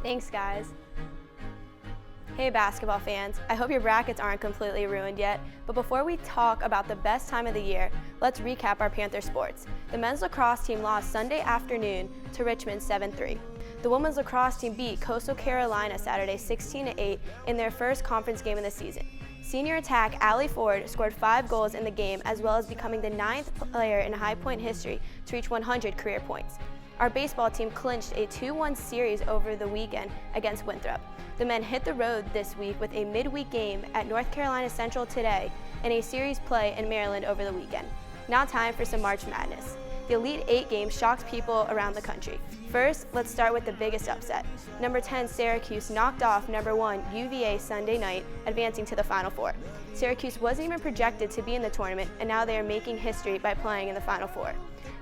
Thanks, guys. Hey basketball fans, I hope your brackets aren't completely ruined yet, but before we talk about the best time of the year, let's recap our Panther sports. The men's lacrosse team lost Sunday afternoon to Richmond 7-3. The women's lacrosse team beat Coastal Carolina Saturday 16-8 in their first conference game of the season. Senior attack Allie Ford scored 5 goals in the game, as well as becoming the 9th player in High Point history to reach 100 career points. Our baseball team clinched a 2-1 series over the weekend against Winthrop. The men hit the road this week with a midweek game at North Carolina Central today and a series play in Maryland over the weekend. Now time for some March Madness. The Elite 8 game shocks people around the country. First, let's start with the biggest upset. Number 10 Syracuse knocked off number 1 UVA Sunday night, advancing to the Final Four. Syracuse wasn't even projected to be in the tournament, and now they are making history by playing in the Final Four.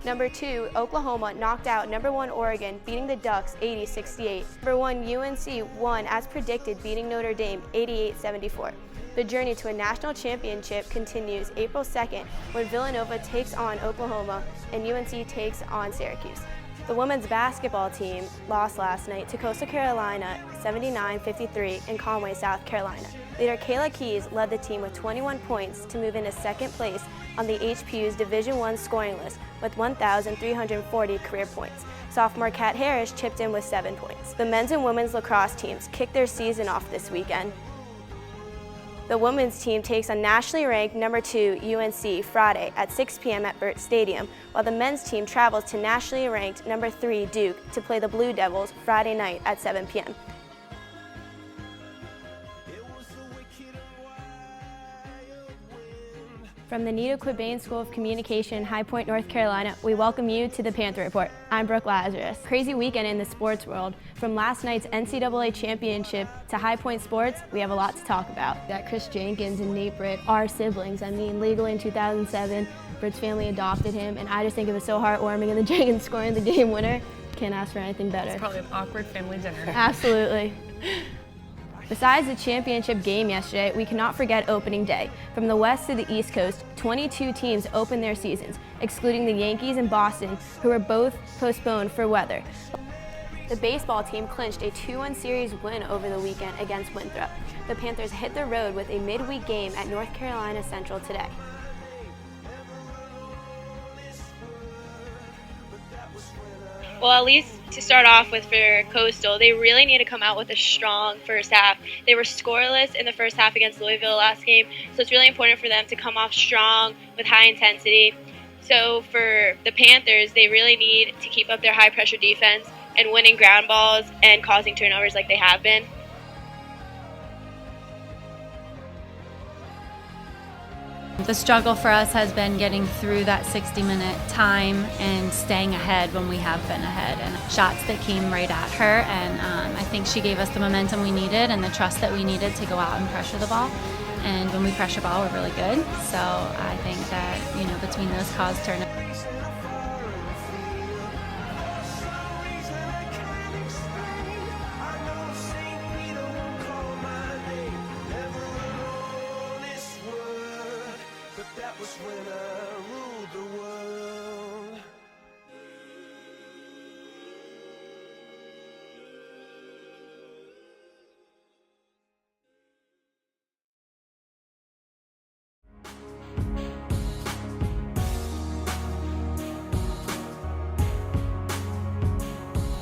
Number 2, Oklahoma knocked out number 1 Oregon, beating the Ducks 80-68. Number 1 UNC won as predicted, beating Notre Dame 88-74. The journey to a national championship continues April 2nd when Villanova takes on Oklahoma and UNC takes on Syracuse. The women's basketball team lost last night to Coastal Carolina 79-53 in Conway, South Carolina. Leader Kayla Keys led the team with 21 points to move into second place on the HPU's Division I scoring list with 1,340 career points. Sophomore Kat Harris chipped in with 7 points. The men's and women's lacrosse teams kicked their season off this weekend. The women's team takes on nationally ranked number 2 UNC Friday at 6 p.m. at Burt Stadium, while the men's team travels to nationally ranked number 3 Duke to play the Blue Devils Friday night at 7 p.m. From the Nita Quabain School of Communication in High Point, North Carolina, we welcome you to the Panther Report. I'm Brooke Lazarus. Crazy weekend in the sports world. From last night's NCAA championship to High Point sports, we have a lot to talk about. That Chris Jenkins and Nate Britt are siblings. I mean, legally in 2007, Britt's family adopted him, and I just think it was so heartwarming, and the Jenkins scoring the game winner. Can't ask for anything better. It's probably an awkward family dinner. Absolutely. Besides the championship game yesterday, we cannot forget opening day. From the West to the East Coast, 22 teams opened their seasons, excluding the Yankees and Boston, who were both postponed for weather. The baseball team clinched a 2-1 series win over the weekend against Winthrop. The Panthers hit the road with a midweek game at North Carolina Central today. Well, at least to start off with for Coastal, they really need to come out with a strong first half. They were scoreless in the first half against Louisville last game, so it's really important for them to come off strong with high intensity. So for the Panthers, they really need to keep up their high-pressure defense and winning ground balls and causing turnovers like they have been. The struggle for us has been getting through that 60-minute time and staying ahead when we have been ahead, and shots that came right at her, and I think she gave us the momentum we needed and the trust that we needed to go out and pressure the ball. And when we pressure ball, we're really good. So I think that, between those caused turnovers. That was when I ruled the world.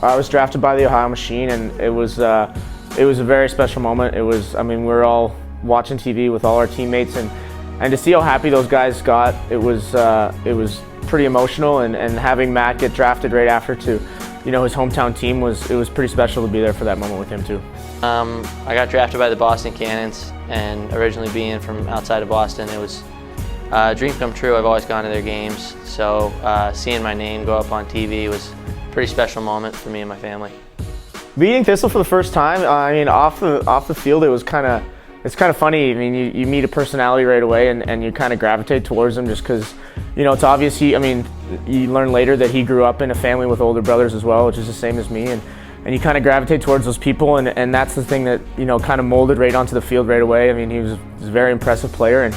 I was drafted by the Ohio Machine, and it was a very special moment. We were all watching TV with all our teammates, and to see how happy those guys got, it was pretty emotional. And having Matt get drafted right after to, his hometown team it was pretty special to be there for that moment with him too. I got drafted by the Boston Cannons, and originally being from outside of Boston, it was a dream come true. I've always gone to their games, so seeing my name go up on TV was a pretty special moment for me and my family. Beating Thistle for the first time, off the field, it's kind of funny. You meet a personality right away, and you kind of gravitate towards him just because, it's obvious you learn later that he grew up in a family with older brothers as well, which is the same as me, and you kind of gravitate towards those people, and that's the thing that, kind of molded right onto the field right away. He was a very impressive player,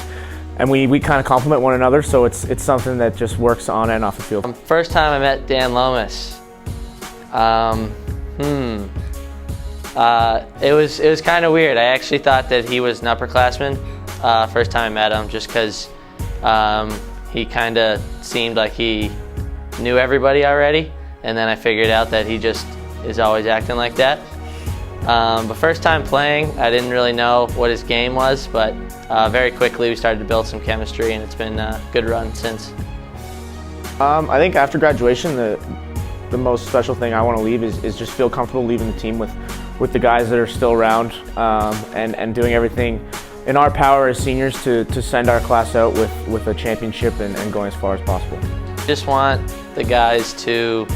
and we kind of complement one another, so it's something that just works on and off the field. First time I met Dan Lomas. It was kind of weird. I actually thought that he was an upperclassman first time I met him, just because he kind of seemed like he knew everybody already, and then I figured out that he just is always acting like that. But first time playing, I didn't really know what his game was, but very quickly we started to build some chemistry, and it's been a good run since. I think after graduation, the most special thing I want to leave is just feel comfortable leaving the team with the guys that are still around, and doing everything in our power as seniors to send our class out with a championship and going as far as possible. Just want the guys to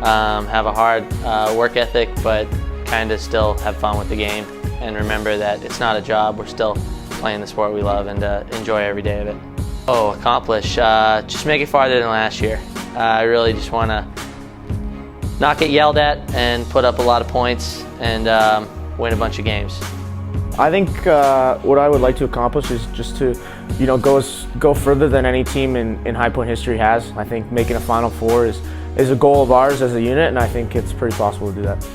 have a hard work ethic, but kind of still have fun with the game, and remember that it's not a job. We're still playing the sport we love, and enjoy every day of it. Oh, accomplish, just make it farther than last year. I really just want to not get yelled at and put up a lot of points and win a bunch of games. I think what I would like to accomplish is just to, go further than any team in High Point history has. I think making a Final Four is a goal of ours as a unit, and I think it's pretty possible to do that.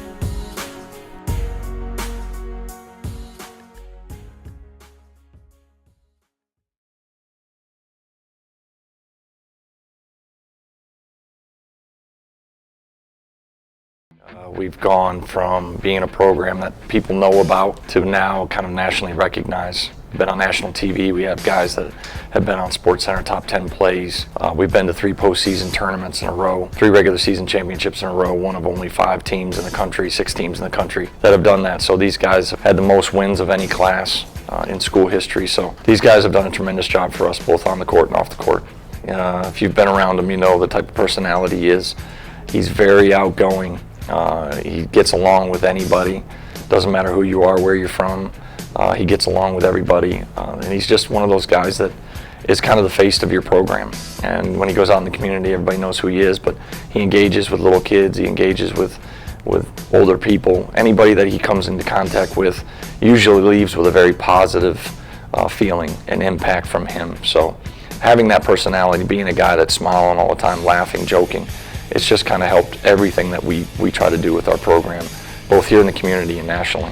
We've gone from being a program that people know about to now kind of nationally recognized. Been on national TV. We have guys that have been on SportsCenter top 10 plays. We've been to 3 postseason tournaments in a row, 3 regular season championships in a row, one of only 5 teams in the country, 6 teams in the country that have done that. So these guys have had the most wins of any class in school history. So these guys have done a tremendous job for us, both on the court and off the court. If you've been around him, you know the type of personality he is. He's very outgoing. He gets along with anybody. Doesn't matter who you are, where you're from. He gets along with everybody, and he's just one of those guys that is kind of the face of your program. And when he goes out in the community, everybody knows who he is, but he engages with little kids, he engages with older people. Anybody that he comes into contact with usually leaves with a very positive feeling and impact from him. So having that personality, being a guy that's smiling all the time, laughing, joking, it's just kind of helped everything that we try to do with our program, both here in the community and nationally.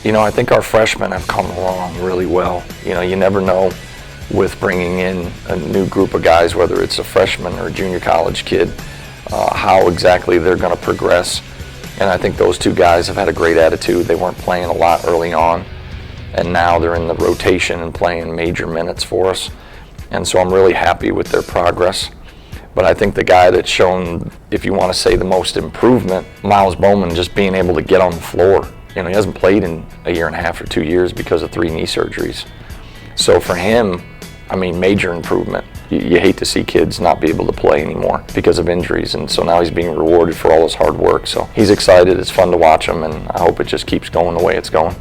I think our freshmen have come along really well. You never know with bringing in a new group of guys, whether it's a freshman or a junior college kid, how exactly they're going to progress. And I think those 2 guys have had a great attitude. They weren't playing a lot early on, and now they're in the rotation and playing major minutes for us. And so I'm really happy with their progress. But I think the guy that's shown, if you want to say the most improvement, Miles Bowman, just being able to get on the floor. He hasn't played in a year and a half or 2 years because of 3 knee surgeries. So for him, major improvement. You hate to see kids not be able to play anymore because of injuries, and so now he's being rewarded for all his hard work. So he's excited, it's fun to watch him, and I hope it just keeps going the way it's going.